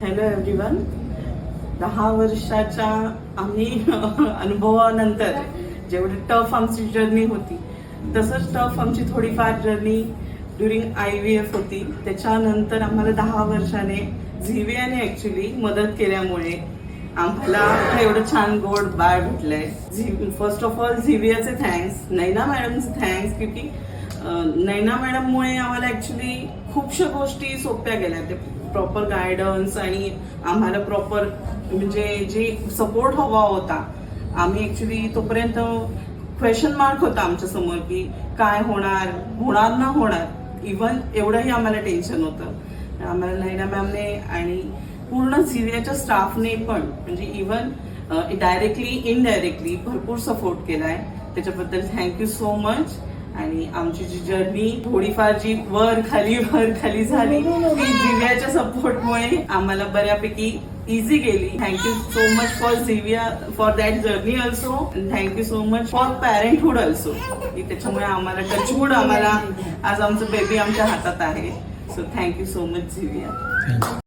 Hello everyone. 10 वर्षाच्या आम्ही अनुभवानंतर जेवढी टफ आमची जर्नी होती तसंच टफ आमची थोडीफार जर्नी ड्युरिंग IVF होती. त्याच्यानंतर आम्हाला 10 वर्षाने झिवियाने ऍक्च्युली मदत केल्यामुळे आम्हाला एवढं छान गोड बाळ भेटलंय. फर्स्ट ऑफ ऑल झिवियाचे थँक्स, नैना मॅडमचे थँक्स, की नैना मॅडममुळे आम्हाला ऍक्च्युली खूपशा गोष्टी सोप्या गेल्या. ते प्रॉपर गायडन्स आणि आम्हाला प्रॉपर म्हणजे जे सपोर्ट हवा होता. आम्ही ऍक्च्युली तोपर्यंत क्वेश्चन मार्क होता आमच्या समोर की काय होणार ना होणार, इव्हन एवढंही आम्हाला टेन्शन होतं. आम्हाला नैना मॅमने आणि पूर्ण झिवियाच्या स्टाफने पण म्हणजे इव्हन डायरेक्टली इनडायरेक्टली भरपूर सपोर्ट केलाय. त्याच्याबद्दल थँक्यू सो मच. आणि आमची जी जर्नी थोडीफार जी वर खाली झाली ती झिवियाच्या सपोर्टमुळे आम्हाला बऱ्यापैकी इझी गेली. Thank you so much for Zivia for that journey also. Thank you so much for parenthood also. त्याच्यामुळे आम्हाला टचवूड आम्हाला आज आमचं बेबी आमच्या हातात आहे. So thank you so much झिविया.